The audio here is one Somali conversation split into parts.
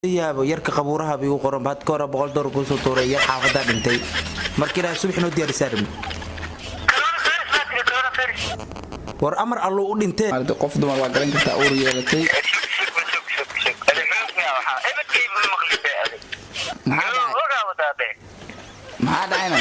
yaabo yarka qabuuraha biyo qoran baad ka hor $100 ku soo tuuray yar xaafada dhintay markii la subax noo diyaarsan war amar allo u dhintay arday qof dumar waa garan kartaa uur yeelatay maxaa dhacayna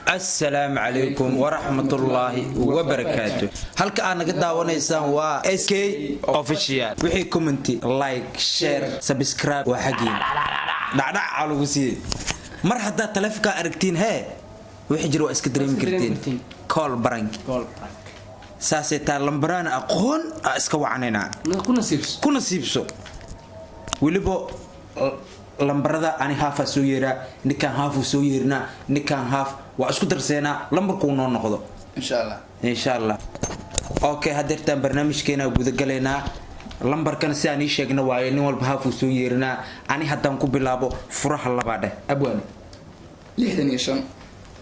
السلام عليكم ورحمة الله وبركاته هل كأنا قد داونيسان وا SK official وحي كومنتي لايك شير سبسكرايب وحقين دعنا على وسي مر حدا تلفكا اركتين هي وحي جرو اسك دريم كرتين كول برانك ساسيتا لمبران اقون اسك وعنينا كنا سيبسو وليبو lambarada ani haaf soo yeera nikan haaf soo yeerna nikan haaf waa isku darseena lambarku noo noqdo insha Allah okay hadeertan barnaamijkeena guud galeena lambarkan si aan sheegna waaye nin walba haaf soo yeerna ani hadan ku bilaabo furaha labaad abwaan 65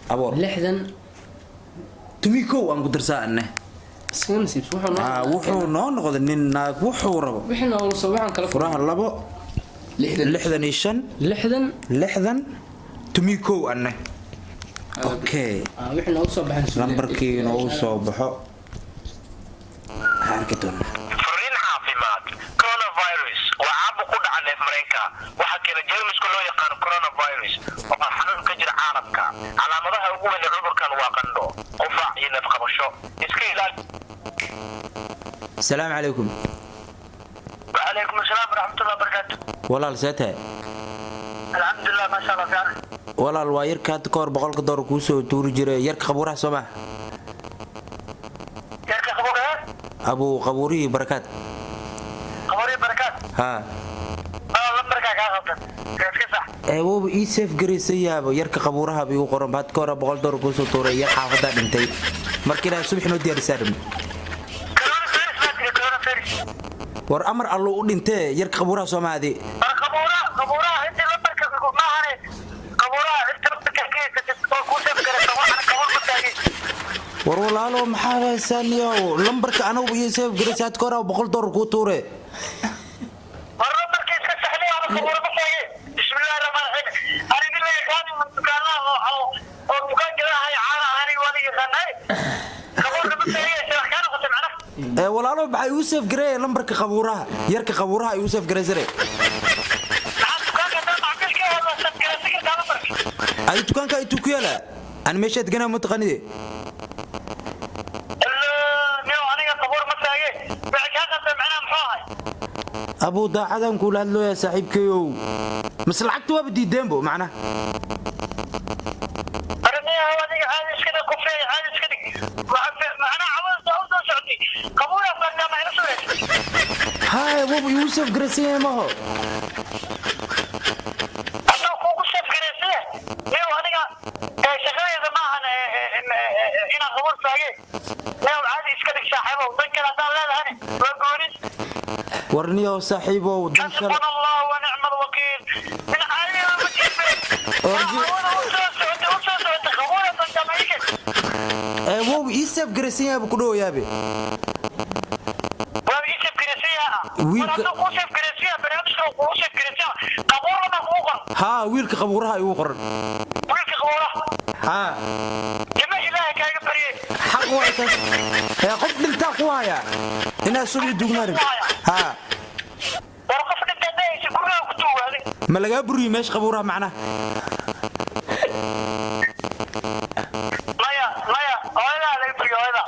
aboor 60 tumiko aan ku darsaana wuxuu noo noqdo nin naag wuxuu rabo wixii noo soo waxaan kala furaha labo لحظن تميكو أنا أوكي وإحنا نوصل بحن لمبركي نوصل بحق حركتون فرين عاصمات كورونا فيروس وعاب قد على أمريكا وحكي الجرمس كله يقان كورونا فيروس وحنون كجر عربك على مدى أقوى اللي عبر كان واقنده قفع ينفق بشو اسكي لا السلام عليكم وعليكم السلام ورحمة الله وبركاته والله لساتها الحمد لله ما شاء الله فعلا والله الواير كات كور $100 كوسو تور جري يرك خبورها سمع يرك خبورها أبو خبوري بركات خبوري بركات ها لمبرك كاغلط كيف صح هو يسيف جريسيا يرك خبورها بيو قرن بعد كور $100 كوسو تور ير حافظة بنتي مركنا الصبح نو ديار سالم war amar allo u dhintay yar qabuuraha Soomaaliyeed qabuuraha inta la barka ma hane qabuuraha inta la barka oo ku saf garata waxaan qabuur ku taagay war walaalo maxaa saaniyo lambarka anagu iyo saf garasaad koora $100 ku tuure war lambarka iska saxnay ama qabuur ku taagay bismillaahir rahmaanir rahiim ani nin la yaqaan man dukaanaha oo dukaan galahay caana ani wali yaqaanay qabuur ku taagay shaqaan qotay macna walaalo baxay uu saf garay lambarka qabuuraha yarka qabuuraha uu saf garay sare ay dukaanka ay ku yaala aan meeshaad ganaa mutaqanide abu daacadan ku laadlo ya saaxiibkeeyo maslaxtu waa diideen bo macna هاي وابو يوسف قرسيه ما هو أنا أخوك يوسف قرسيه ليه هنيجا شغال إذا ما هنا خبر ساقي ليه عادي إسكتك صاحبه وذكر هذا لا هني وقولي ورني يا صاحبه وذكر حسبنا الله ونعم الوكيل من عالي وابو يوسف قرسيه ابو كدو يا ابي ها ويلك قبورها ايو قرن ويلك قبورها ها جمع إلهي كاقب بريد حق وايتك يا قف دلتا قوايا هنا سوري دوغنار ها ورقف دلتا دايس كلها كتوب هذه ما لقى بري ماش قبورها معنا لا يبري هذا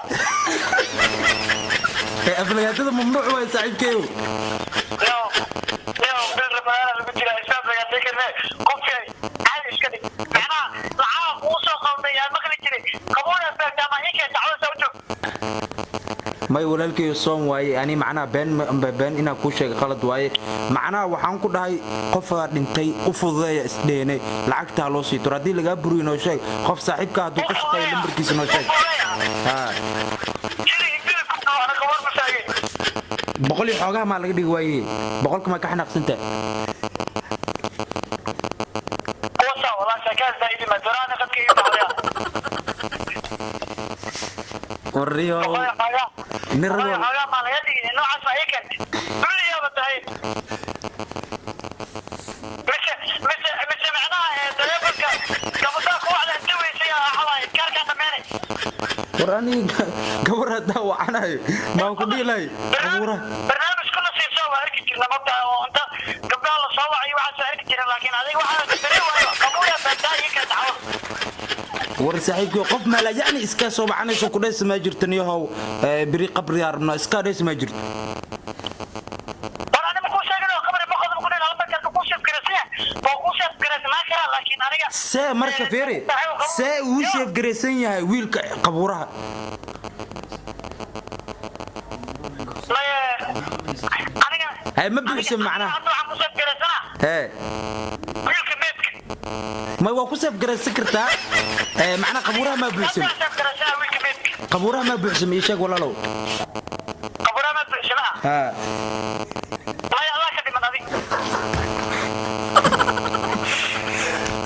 افليات هذا ممنوع يا صاحب كيو ما يقولك يصوم واي يعني معناه بين إنا كل شيء غلط واي معناه وحن كده هاي قفة دنتي قفة إسديني لعكت على لوسي ترى دي لقى برينو شيء قف صاحبك هدو قش قيل بركيس نو شيء ها sidii hindida ku dhaw ana kabar masaagay boqol iyo xoogaha maa laga dhigi waaye boqolka ma ka xanaaqsanta kuwasa walaa shakaas daidi madaraana qadka iyo baxaya warriyo nirado xoogaa maa laga dhigi noocaas ay kent duliyaaba tahay مش معناها تليفونك كمضاف واحد انت ويسيا حواي كاركا دماني وراني قبر هدا وعناي ما كو ديلاي قبره برنامج كله سيسا واركي جينا مبدا انت قبل الله صوع اي واحد سارك جينا لكن هذه واحد تدري قبوله بدايه كدعوه war saaxiibkii qof ma la yani iska soo bacanayso ku dhees ma jirtan yahow biri qabri arna iska dhees ma jirto see marka feere see uu sheef gareysan yahay wiilka qabuuraha hay ma buuxsan macnaha hee ma waa ku sheef gareysan kartaa macnaha qabuuraha ma buuxsan qabuuraha ma buuxsan ii sheeg walaalow qabuuraha ma buuxsan ha Allah ka dhiman adiga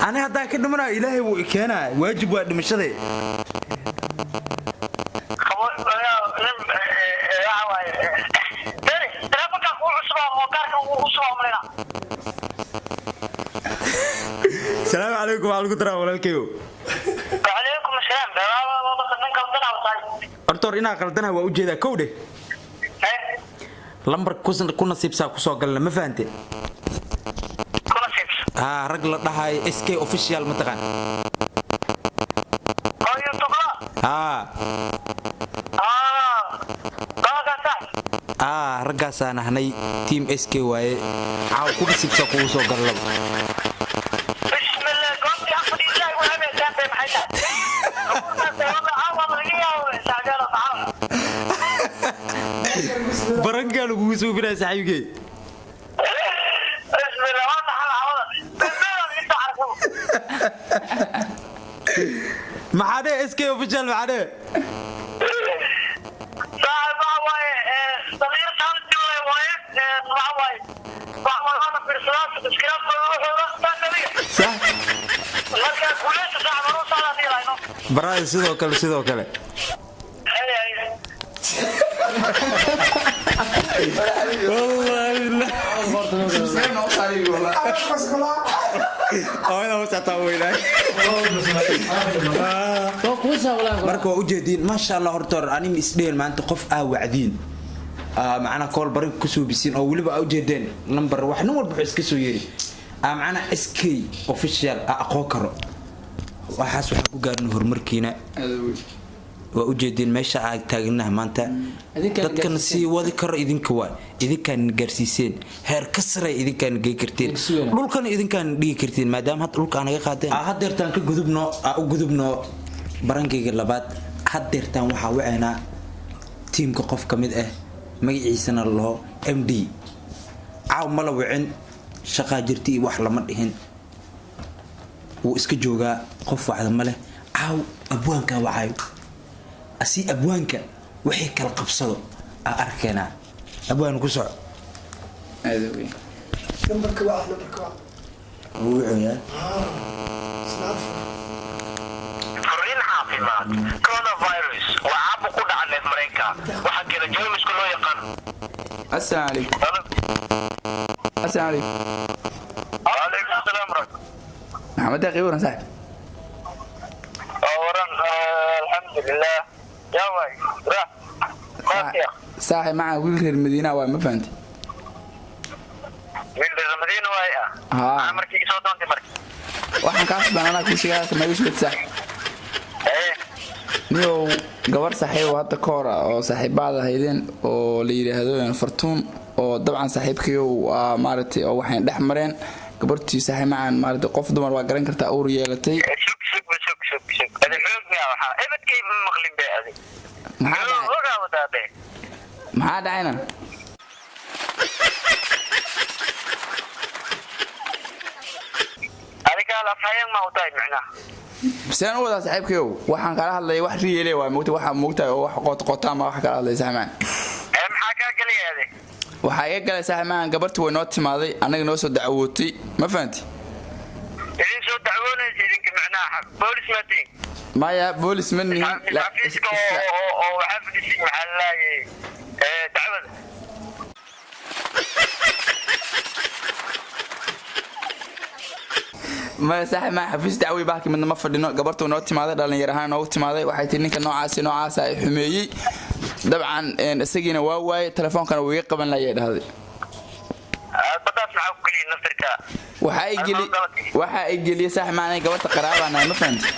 أنا هذا كده منا إلهي وكينا واجب وادمشده. السلام عليكم وعليكم السلام ولكيو. وعليكم السلام. أرتور إنا قلتنا وأوجد كوده. لمبر كنا سيبسا كسوق ما فهمت. رجل هاي SK official متقن رجعنا هني تيم SK واي عاو كل سبسة كوسو قلب بسم الله قمت أخذ الله وهذا كان في محيطة برنقال وقوسو بلا سحيبكي ما حدا SK official ما حدا صاحب واي صغير كان جوا واي واي وانا في الصلاة تذكرات صح لكن كل ساعة ونص على دي راينو براي سيدو كله والله marka waa u jeedin ma sha Allah hortor anima isdheel maanta qof wacdiin macna kool bari ku soo bisiin oo waliba u jeedeen number wax nin walba iska soo yeeri macna SK official aqoon karo waxaas waxa ku gaarno horumarkiina waa u jeedin meesha ay taagnahay maanta dadkan si wadi karo idinka waa idinkan gaarsiiseen heer ka sare idinkan geey karteen dhulkan idinkan dhigi karteen maadaama dhulka anaga qaadeen hadeertan ka gudubno barankayga labaad hadeertan waxa wacayna teamka qof kamid ah magaciisana loo MD caaw ma la wicin shaqa jirti wax lama dhihin wuu iska joogaa qof wacda ma leh caaw abwaanka wacayo asi abwaanka wixii kala qabsado arkeenaa abwaan ku soco aadawi numberka waa uu wuxuu فرين عافيمات كورونا فيروس وعابو كل على أمريكا وحكي لجيمس كله يقن السلام عليكم السلام عليكم وعليكم السلام ورحمة محمد داقي ورن صاحب ورن الحمد لله يا واي راح صاحب معه ويل المدينة وما فهمت ويل المدينة واي عمرك يسوي أنت مرك waxaan ka asbaan ana ku sheegay ma isu sax niyo gabar saaxiib wada koor oo saaxiibada haydeen oo la yiraahdo fartuun oo dabcan saaxiibkii oo maartay oo waxaan dhex mareen gabartii saaxiib macaan maartay qof dumar waa garan kartaa uur yeelatay شك هذا حلم يا وحا ابد كيف مقلم بيه هذه maxaa dhacayna هذه قال أفهيان ما هو طيب معناه سين ودا صاحبكيو waxaan kala hadlay wax riyeelay waa moogtay oo wax qotaan ma wax kala hadlay saxmaan maxaa ka galiyay waxa iga galay saxmaan gabartii way noo timaaday anaga noo soo dacwootay ma fahanti idin soo dacwoonaysa idinka macnaha boolis maatiin maya boolis manni la fiisko oo waxa fadhiisay waxa laayay dacwada ما صح ما حفيز دعوي باكي من ما فدينو غبرتو نو تيماده دhalin ahaan noo timaaday waxay tii ninka noocaas ay xumeeyay dabcan isagiina waa waay telefoonkan uu iga qaban la yeedhaday badaas maxaa ku kaliya naftirka waxa ay geliye sax maanay gabarta qaraabana ma fahanti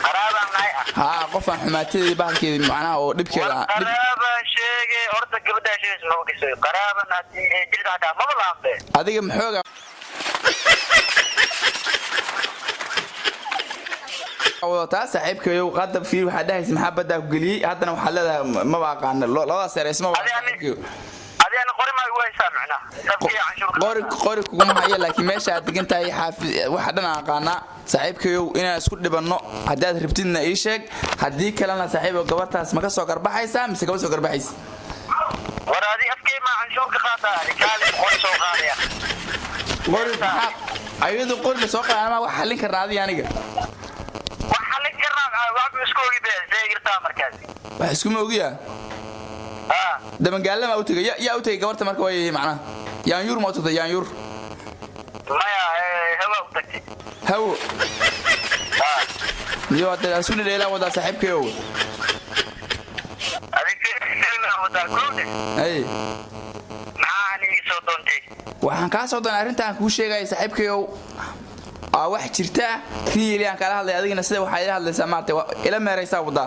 qaraabana ha qofan xumaatadii baalkeedii macnaha oo dhibkeeda qaraaba sheegay horta gabadha sheegay ma ogeyso qaraabana jilada ma balaambe adiga maxooga taa saaxiibkayo qadab fiir waxa dhahaysay maxaa badaa ku galiyay haddana waxa leedahay ma baaqaan labada sareysma waa adiga qori ma waysaa macnaha sabkiya canshuur qori kuma hayo laakiin meesha aad degan tahay xaafid waxa dhan aqaana saaxiibkayo inaan isku dhibanno hadaad rabtidna ii sheeg hadii kalena saaxiibo gabartaas ma ka soo garbaxaysaa mise ka soo garbaxaysaa waraadi afkay ma canshuur ka qaata kaali qori soo qaadaya qori ayadu qori soo qaadana wax xalin karnaa aniga wax isku ma ogiyaa damangaalama u tagay yaa u tagay gabarta marka way macna yaan yur ma u tagay yaan yur maya hawa u tagay hawo niyo hada sunu leela wada saaxiibkeeyo adina wada koode ay maani soo doontay waxaan ka soo doonay arintan ku sheegay saaxiibkeeyo wax jirta riiliyan kala hadlay adigina sida waxa ila hadlaysaa maanta ila meeraysaa wada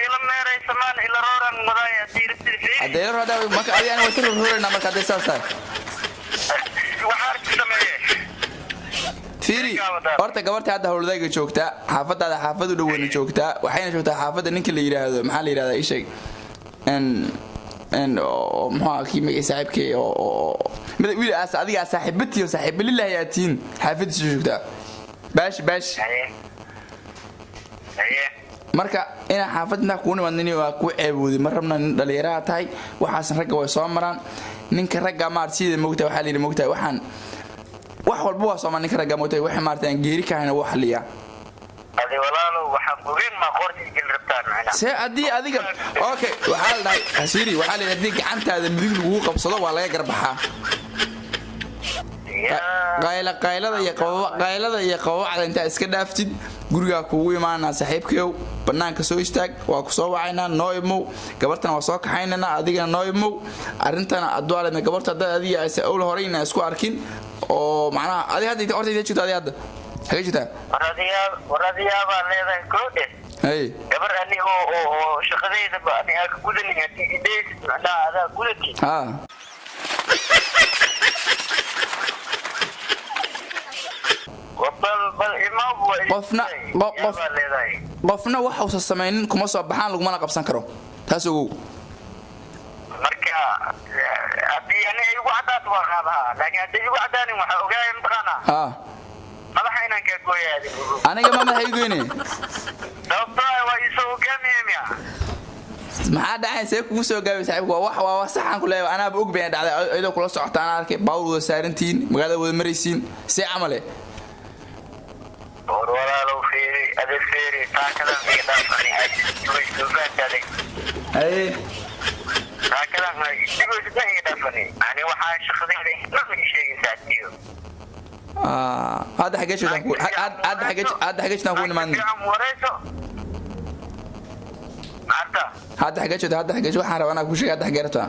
ila meeraysaa maan ila rooran madaaya diirtii adeer hada marka adiga way sir roorana marka adeer saasay waxa sameeyay fiiri horta gabarta hadda hawladaga joogta xaafadada xaafadu dhaweena joogta waxayna joogtaa xaafada ninka la yiraahdo maxaa la yiraahdaa ii sheeg maxaa kiimay saaxiibkay oo mid wiil aas adiga saaxiibtii saaxiib lillahi yaatiin xaafadii joogta baash marka ina xaafadna ku nimadnini waa ku ceebooday marabna dhalinyarada tahay waxaas ragga way soo maraan ninka ragga maartida moogta waxa la yiri moogta waxaan wax walba waa soo ninka ragga moogta waxa maartaan geeri ka hayna wax liya adi walaalo waxa burin ma qorti gal rabtaan macna see adiga okay waxa la dhahay asiri waxa la yiri gacantaada midig lagu qabsado waa laga garbaxaa qaylada iyo qowacda inta iska dhaaftid guriga kuugu imaanaa saaxiibkeeyo banaanka soo istaag waa ku soo wacaynaa nooymow gabartana waa soo kaxaynana adigana nooymow arintana adwaalena gabarta dad adiga ay soo horeyna isku arkin oo macnaha adiga hadda horta idin jirto adiga hadda haga jirta waradiya baa leedahay koode hey gabar ani oo shaqadeeda ba ani ag gudaniga tiideed macnaha ada gudati qofna waxa uu sameeyay kuma soo baxaan lagu mana qabsan karo taas ogow marka hadii ani igu cadaad waa qaadaha laakiin hadii igu cadaanin waxa ogaay imtixaana madaxayna ka gooyay aniga ma madaxay goyne sababtoo waa isoo hogaamiyay maxaa dhacaysa kugu soo gaabay saaxiibku waa saxan ku leeyahay anaaba og been dhacday ayadoo kula socotaan arkay baawdo saarantiin magaalada wada maraysiin si camale walaalo fiiri adeer taakada miga dhaafani ay soo faatay ay taakada miga dhaafani ani waxa shaqadeeda ma sheegin saatiyo هذا حاجه ku nimaan هذا حاجه waxaan rabaa inaan ku sheego hada xageerta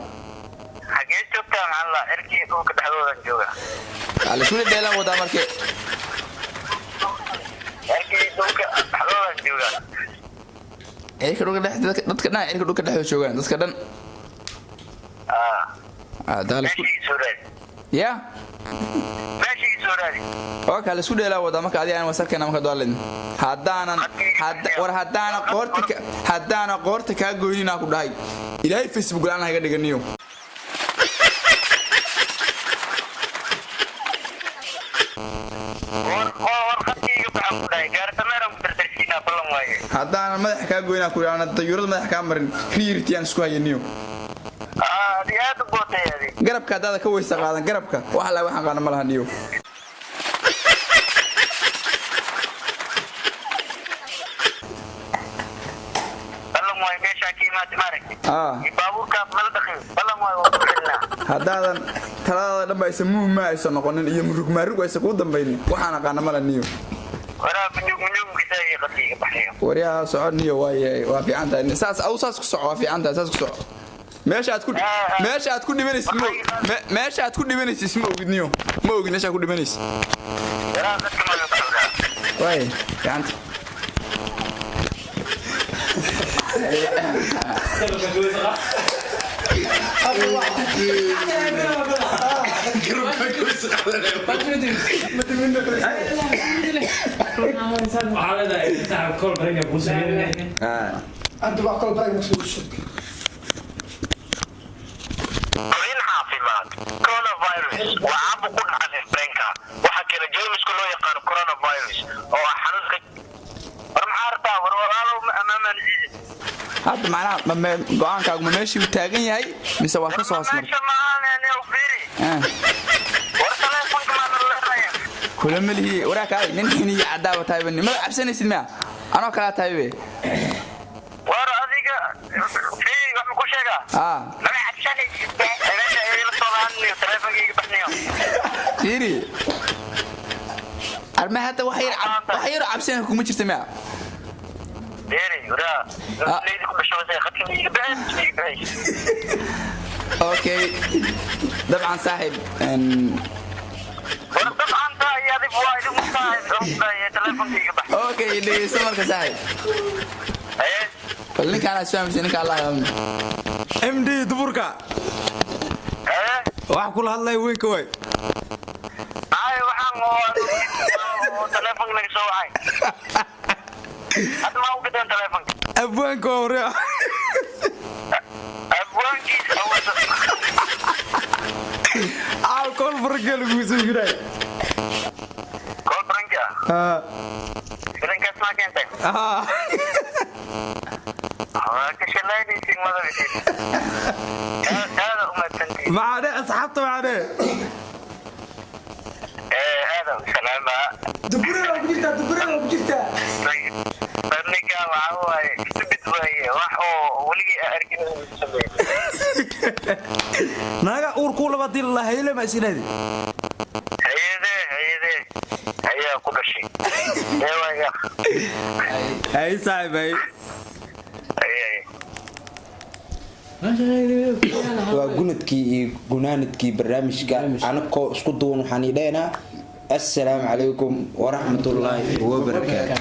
xagee joogtaa alla erkii dhulka dhaxdooda jooga ala soo dheelan wada markee erkii dhulka dhaxdooda jooga dadka dhexdooda joogaan dadka dhan ya kala isku dheelaa wada marka adiga aan wasalkeena marka doolen haddaana qoorta kaa goynina ku dhahay ilaahay Facebook aan haga dhiganiyo haddaan madaxa kaa goynaa ku yidhaahna dayuurada madaxa kaa marin riirtiyaan isku hayaniyo adi aad u bootay adi garabka haddaada ka weysa qaadan garabka wax alla waxaan qaana ma laha niyo ballan waay meeshaa ka imaatay maaragtay baabuurkaas mala dhaqin ballan waay waa ku xidhnaa haddaadan taladaada dhanba aysan muhima aysan noqonin iyo murugmaarug aysan kuu dambaynin waxaan aqaana mala niyo waraa munyugkiisa iyo qadkiiga baxniyo waryaha socod niyo waa fiican tahay saas au saas ku soco waa fiican tahay saas ku soco meesha aad ku dhibanaysid meesha aad ku dhibanaysid ma ogid niyo ma ogid meesha aad ku dhibanaysid waraa dadka ma la socdaa way fiicanta in caafimaad coronavirus waa caabu ku dhacay spreenka waxaa kale jeermisku loo yaqaano coronavirus oo ah xanuunka war maxaa rabtaa war walaalow ma amaamaan hadda macnaha go-aankaagu ma meeshii uu taagan yahay mise waa ka soo hoosmar meesha maahan fiiri war telefonka maa nalleeaya kula malihi waraakaay nin xiniya cadaaba tahay ma cabsanaysid miya anoo kalaa tahay be war adiga fiiri wax ma ku sheegaa lama cabsanaysid meesha ila soo lahaaniyo telefonkayga baxniyo fiiri arma hadda wax yar cabsana kuma jirta miya fiiri waraa leydi ku dhashay khadka iga baxay okay dabcan saaxiib war dabcan taa iyo adigu waa idin mustaahay telefonkayga bax okay dhegeyso marka saaxiib bal ninkaan aad fahmaysa ninka allah yaamin md duburka wax kula hadlay weynka way ay waxaan oo telefonka laga soo wacay hadda ma u gadan telefonka abwaanka hore abwaankiis awada kol fargal ugu soo jiray kol franka franka ma keentay ka shalaynaysid madabisi هذا أمتنتي معنا أصحابته معنا هذا سلامة دبرنا وبجرتا فنكا وهو كتبت وهي وحو ولقي أركنا ناقا أوركو لما دي الله هيلا ما سينادي هي كل شيء هاي صاحب هاي waa gunadkii iyo gunaanadkii barnaamijka anakoo isku duwan waxaan idhaynaa assalaamu calaykum waraxmatullaahi wabarakaatu